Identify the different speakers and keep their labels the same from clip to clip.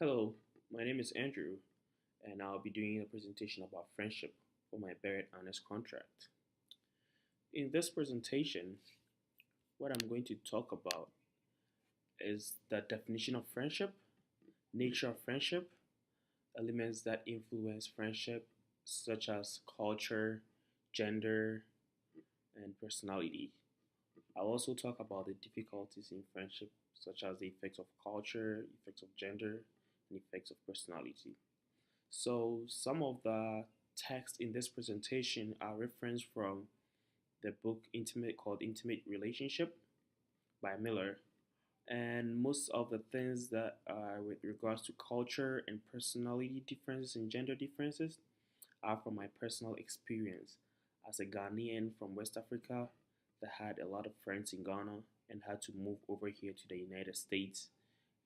Speaker 1: Hello, my name is Andrew, and I'll be doing a presentation about friendship for my Barrett Honest contract. In this presentation, what I'm going to talk about is the definition of friendship, nature of friendship, elements that influence friendship, such as culture, gender, and personality. I'll also talk about the difficulties in friendship, such as the effects of culture, effects of gender, and effects of personality. So some of the text in this presentation are referenced from the book Intimate called Intimate Relationship by Miller. And most of the things that are with regards to culture and personality differences and gender differences are from my personal experience as a Ghanaian from West Africa that had a lot of friends in Ghana and had to move over here to the United States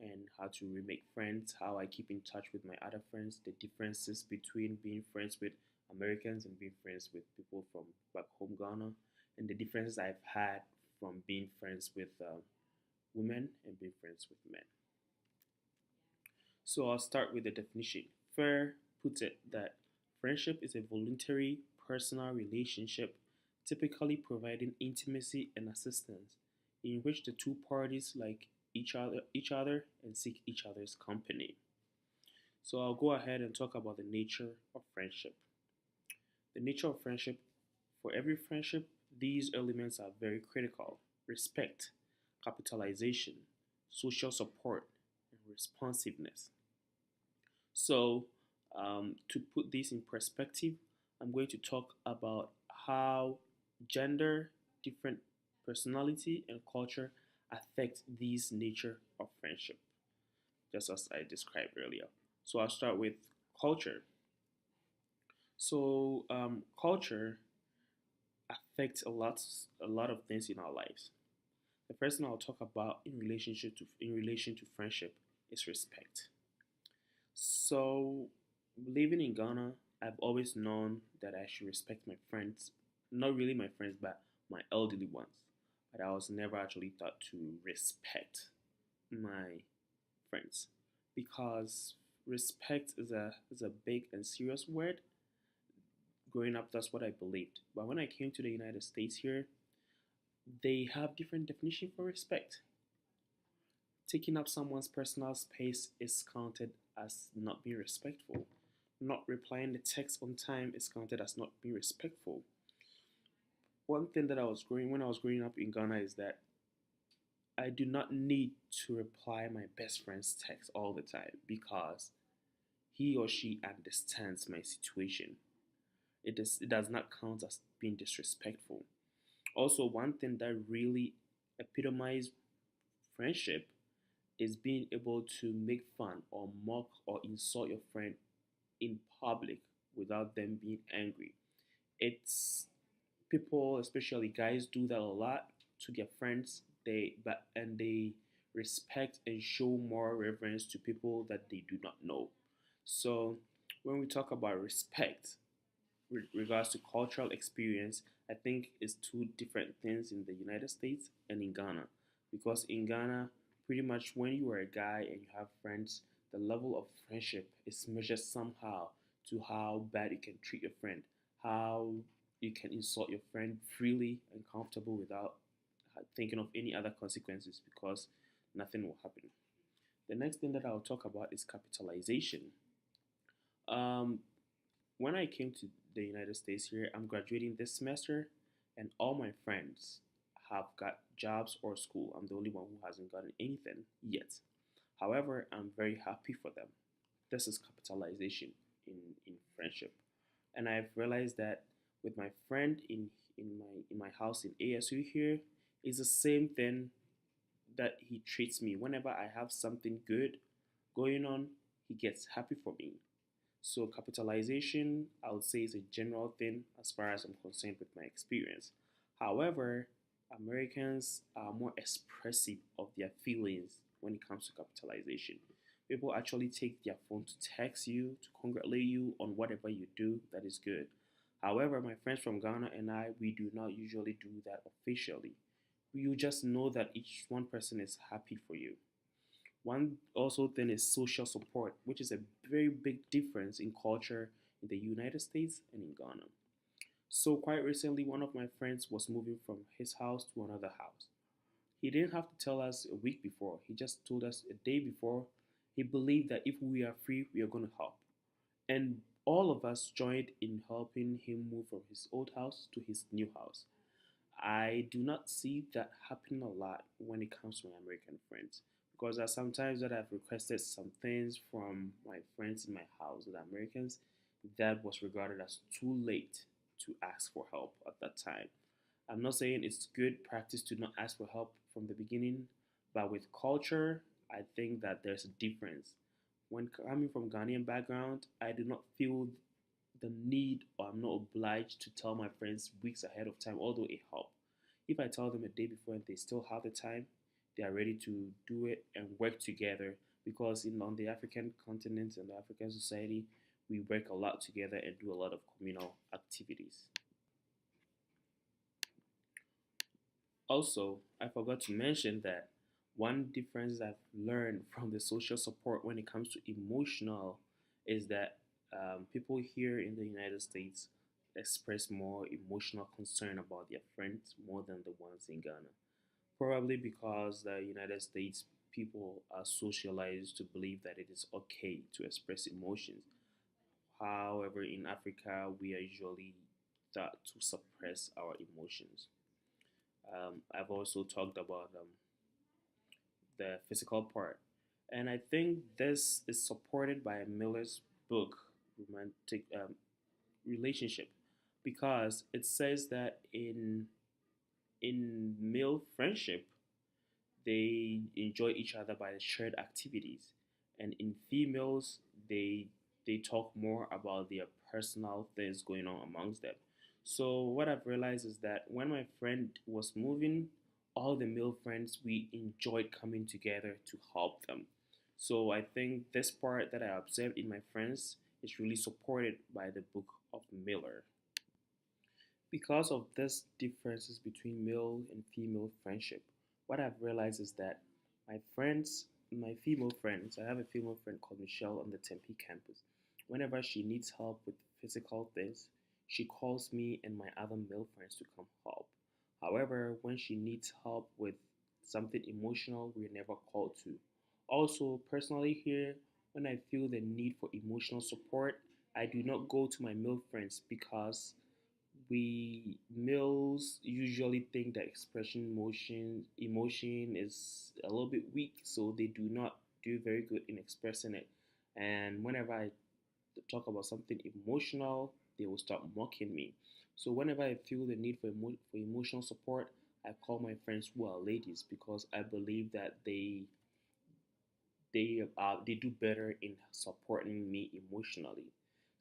Speaker 1: and how to remake friends, how I keep in touch with my other friends, the differences between being friends with Americans and being friends with people from back home Ghana, and the differences I've had from being friends with women and being friends with men. So I'll start with the definition. Fair puts it that friendship is a voluntary, personal relationship typically providing intimacy and assistance in which the two parties like each other and seek each other's company. So I'll go ahead and talk about the nature of friendship. The nature of friendship, for every friendship, these elements are very critical: respect, capitalization, social support, and responsiveness. So, to put this in perspective, I'm going to talk about how gender, different personality, and culture affect these nature of friendship, just as I described earlier. So I'll start with culture. So culture affects a lot of things in our lives. The first thing I'll talk about in relation to friendship is respect. So, living in Ghana, I've always known that I should respect my friends. Not really my friends, but my elderly ones. But I was never actually taught to respect my friends because respect is a big and serious word. Growing up, that's what I believed. But when I came to the United States here, they have different definition for respect. Taking up someone's personal space is counted as not being respectful. Not replying the text on time is counted as not being respectful. One thing that I was growing when I was growing up in Ghana is that I do not need to reply my best friend's text all the time because he or she understands my situation. It does not count as being disrespectful. Also, one thing that really epitomized friendship is being able to make fun or mock or insult your friend in public without them being angry. It's people, especially guys, do that a lot to their friends. They respect and show more reverence to people that they do not know. So when we talk about respect with regards to cultural experience, I think it's two different things in the United States and in Ghana. Because in Ghana, pretty much when you are a guy and you have friends, the level of friendship is measured somehow to how bad you can treat your friend, how you can insult your friend freely and comfortable without thinking of any other consequences because nothing will happen. The next thing that I'll talk about is capitalization. Um, when I came to the United States here, I'm graduating this semester, and all my friends have got jobs or school. I'm the only one who hasn't gotten anything yet. However, I'm very happy for them. This is capitalization in, in friendship. And I've realized that with my friend in my house in ASU here, it's the same thing that he treats me. Whenever I have something good going on, he gets happy for me. So capitalization, I would say, is a general thing as far as I'm concerned with my experience. However, Americans are more expressive of their feelings when it comes to capitalization. People actually take their phone to text you, to congratulate you on whatever you do that is good. However, my friends from Ghana and I, we do not usually do that officially. You just know that each one person is happy for you. One also thing is social support, which is a very big difference in culture in the United States and in Ghana. So quite recently, one of my friends was moving from his house to another house. He didn't have to tell us a week before. He just told us a day before. He believed that if we are free, we are going to help. And all of us joined in helping him move from his old house to his new house. I do not see that happening a lot when it comes to my American friends because there are sometimes that I've requested some things from my friends in my house, the Americans, that was regarded as too late to ask for help at that time. I'm not saying it's good practice to not ask for help from the beginning, but with culture, I think that there's a difference. When coming from Ghanaian background, I do not feel the need or I'm not obliged to tell my friends weeks ahead of time, although it helps. If I tell them a day before and they still have the time, they are ready to do it and work together because on the African continent and the African society, we work a lot together and do a lot of communal activities. Also, I forgot to mention that one difference I've learned from the social support when it comes to emotional is that people here in the United States express more emotional concern about their friends more than the ones in Ghana. Probably because the United States people are socialized to believe that it is okay to express emotions. However, in Africa, we are usually taught to suppress our emotions. I've also talked about the physical part. And I think this is supported by Miller's book, Romantic Relationship, because it says that in male friendship, they enjoy each other by the shared activities, and in females, they they talk more about their personal things going on amongst them. So what I've realized is that when my friend was moving, all the male friends we enjoyed coming together to help them. So I think this part that I observed in my friends is really supported by the book of Miller. Because of these differences between male and female friendship, what I've realized is that my female friends, I have a female friend called Michelle on the Tempe campus. Whenever she needs help with physical things, she calls me and my other male friends to come help. However, when she needs help with something emotional, we're never called to. Also, personally, here, when I feel the need for emotional support, I do not go to my male friends because we males usually think that expression emotion is a little bit weak, so they do not do very good in expressing it. And whenever I talk about something emotional, they will start mocking me. So whenever I feel the need for, for emotional support, I call my friends who are ladies because I believe that they do better in supporting me emotionally.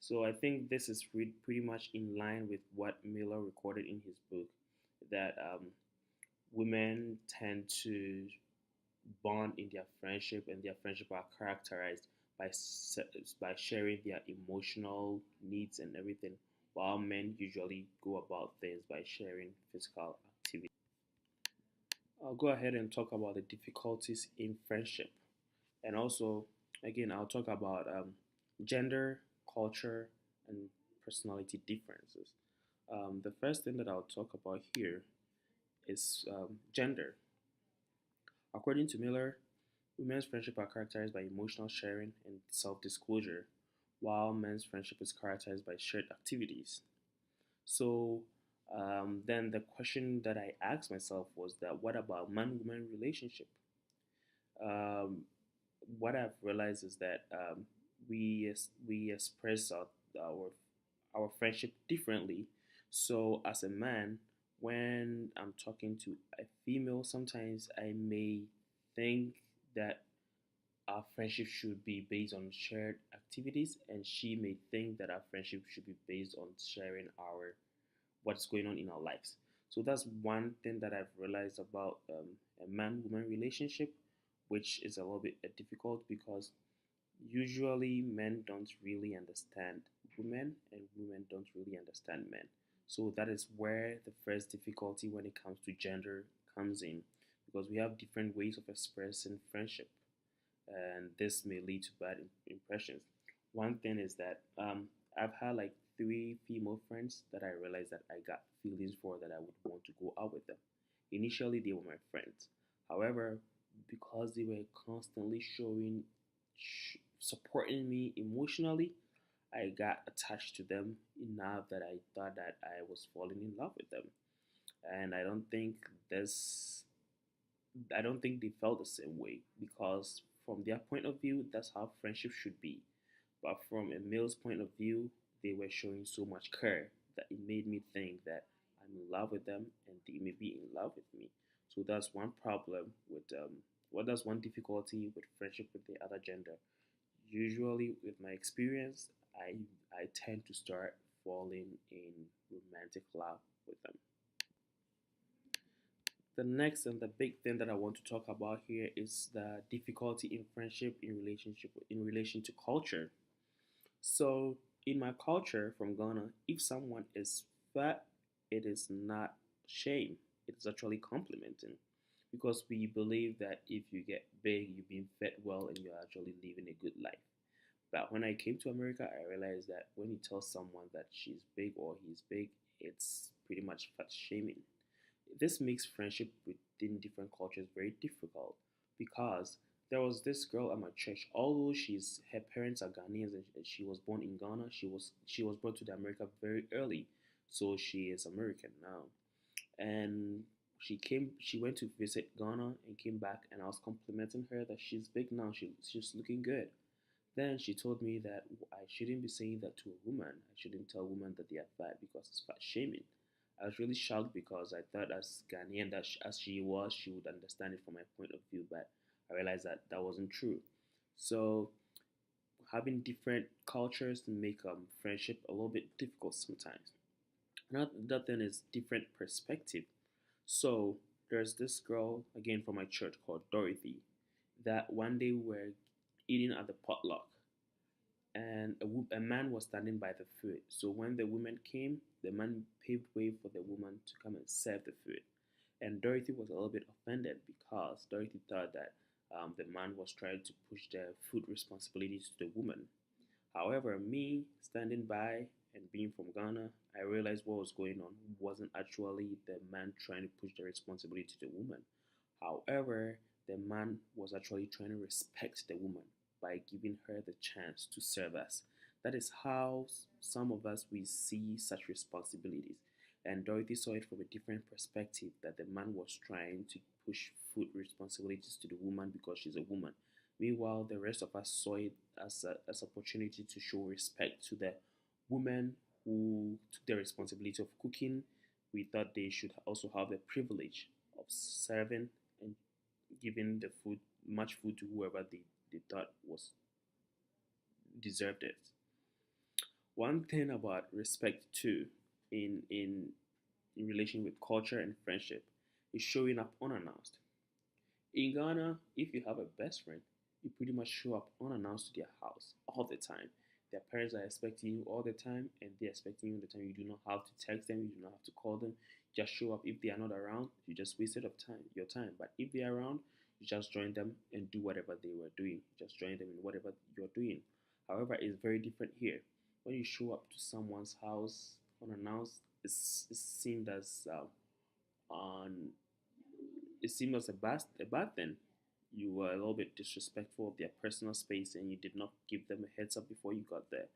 Speaker 1: So I think this is pretty much in line with what Miller recorded in his book, that women tend to bond in their friendship, and their friendship are characterized by by sharing their emotional needs and everything, while men usually go about things by sharing physical activity. I'll go ahead and talk about the difficulties in friendship. And also, again, I'll talk about gender, culture, and personality differences. The first thing that I'll talk about here is gender. According to Miller, women's friendship are characterized by emotional sharing and self disclosure, while men's friendship is characterized by shared activities. So, then the question that I asked myself was that what about man woman relationship? Um, what I've realized is that we express our our friendship differently. So as a man, when I'm talking to a female, sometimes I may think that our friendship should be based on shared activities, and she may think that our friendship should be based on sharing our what's going on in our lives. So that's one thing that I've realized about a man-woman relationship, which is a little bit difficult because usually men don't really understand women and women don't really understand men. So that is where the first difficulty when it comes to gender comes in because we have different ways of expressing friendship. and this may lead to bad impressions. One thing is that I've had like three female friends that I realized that I got feelings for, that I would want to go out with them. Initially, they were my friends. However, because they were constantly supporting me emotionally, I got attached to them enough that I thought that I was falling in love with them. And this, I don't think they felt the same way, because from their point of view, that's how friendship should be. But from a male's point of view, they were showing so much care that it made me think that I'm in love with them and they may be in love with me. So that's one problem with that's one difficulty with friendship with the other gender. Usually, with my experience, I tend to start falling in romantic love with them. The next and the big thing that I want to talk about here is the difficulty in friendship in relation to culture. So, in my culture from Ghana, if someone is fat, it is not shame. It is actually complimenting, because we believe that if you get big, you've been fed well, and you're actually living a good life. But when I came to America, I realized that when you tell someone that she's big or he's big, it's pretty much fat shaming. This makes friendship within different cultures very difficult, because there was this girl at my church. Although she's her parents are Ghanaians and she was born in Ghana, she was brought to the America very early, so she is American now. And she went to visit Ghana and came back, and I was complimenting her that she's big now. She's looking good. Then she told me that I shouldn't be saying that to a woman. I shouldn't tell women that they are fat, because it's fat shaming. I was really shocked, because I thought, as Ghanaian that as she was, she would understand it from my point of view, but I realized that that wasn't true. So having different cultures make friendship a little bit difficult sometimes. Another thing is different perspective. So there's this girl again from my church called Dorothy, that one day we were eating at the potluck, and a man was standing by the food. So when the woman came, the man paved way for the woman to come and serve the food. And Dorothy was a little bit offended, because Dorothy thought that the man was trying to push the food responsibilities to the woman. However, me standing by and being from Ghana, I realized what was going on wasn't actually the man trying to push the responsibility to the woman. However, the man was actually trying to respect the woman by giving her the chance to serve us. That is how some of us we see such responsibilities. And Dorothy saw it from a different perspective, that the man was trying to push food responsibilities to the woman because she's a woman. Meanwhile, the rest of us saw it as opportunity to show respect to the women who took the responsibility of cooking. We thought they should also have the privilege of serving and giving the food, much food, to whoever they thought was deserved it. One thing about respect too, in relation with culture and friendship, is showing up unannounced. In Ghana, if you have a best friend, you pretty much show up unannounced to their house all the time. Their parents are expecting you all the time, and they're expecting you all the time. You do not have to text them, you do not have to call them. Just show up. If they are not around, you just wasted of time, your time. But if they are around, you just join them and do whatever they were doing. Just join them in whatever you're doing. However, it's very different here. When you show up to someone's house unannounced, it's seen as on it seemed as a bad thing. You were a little bit disrespectful of their personal space, and you did not give them a heads up before you got there.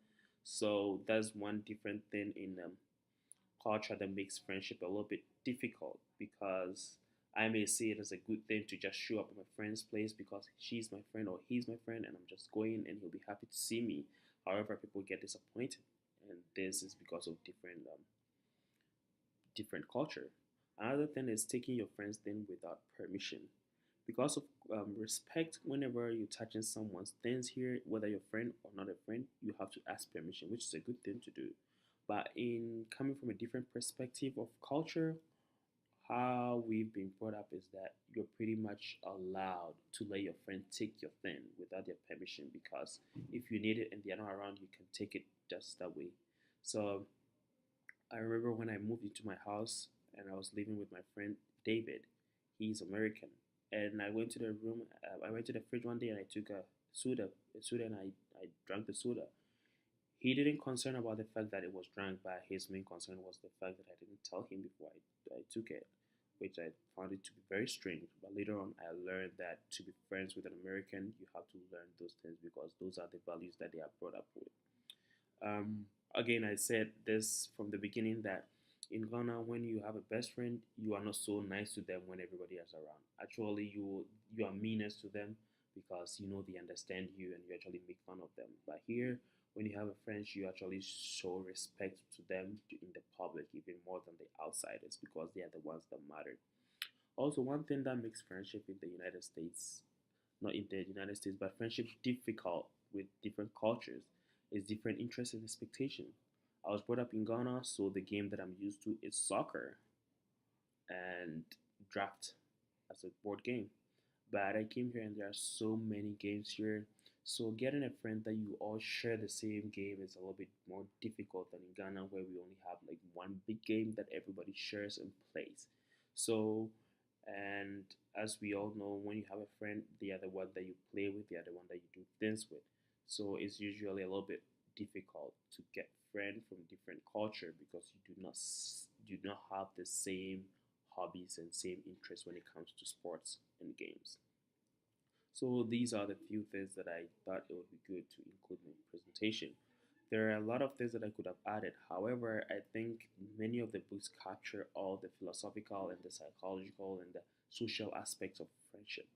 Speaker 1: So that's one different thing in culture that makes friendship a little bit difficult, because I may see it as a good thing to just show up at my friend's place because she's my friend or he's my friend, and I'm just going and he'll be happy to see me. However, people get disappointed, and this is because of different culture. Another thing is taking your friend's thing without permission. Because of respect, whenever you're touching someone's things here, whether you're a friend or not a friend, you have to ask permission, which is a good thing to do. But in coming from a different perspective of culture, how we've been brought up is that you're pretty much allowed to let your friend take your thing without their permission, because if you need it and they're not around, you can take it just that way. So I remember when I moved into my house and I was living with my friend David. He's American, And I went to the room. I went to the fridge one day and I took a soda, and I drank the soda. He didn't concern about the fact that it was drank, but his main concern was the fact that I didn't tell him before I took it, which I found it to be very strange. But later on, I learned that to be friends with an American, you have to learn those things because those are the values that they are brought up with. Again, I said this from the beginning that in Ghana, when you have a best friend, you are not so nice to them when everybody is around. Actually, you are meanest to them because you know they understand you and you actually make fun of them. But here, when you have a friend, you actually show respect to them in the public even more than the outsiders because they are the ones that matter. Also, one thing that makes friendship in the United States, not in the United States, but friendship difficult with different cultures is different interests and expectations. I was brought up in Ghana, so the game that I'm used to is soccer and draft as a board game. But I came here and there are so many games here. So getting a friend that you all share the same game is a little bit more difficult than in Ghana where we only have like one big game that everybody shares and plays. So and as we all know, when you have a friend, they are the one that you play with, they are the one that you do things with. So it's usually a little bit difficult to get friends from different culture because you do not have the same hobbies and same interests when it comes to sports and games. So these are the few things that I thought it would be good to include in the presentation. There are a lot of things that I could have added. However, I think many of the books capture all the philosophical and the psychological and the social aspects of friendship.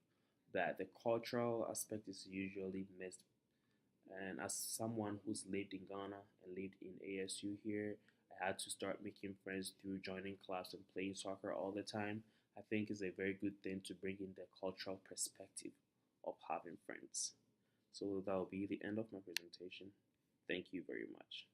Speaker 1: That the cultural aspect is usually missed. And as someone who's lived in Ghana and lived in ASU here, I had to start making friends through joining clubs and playing soccer all the time. I think is a very good thing to bring in the cultural perspective of having friends. So that will be the end of my presentation. Thank you very much.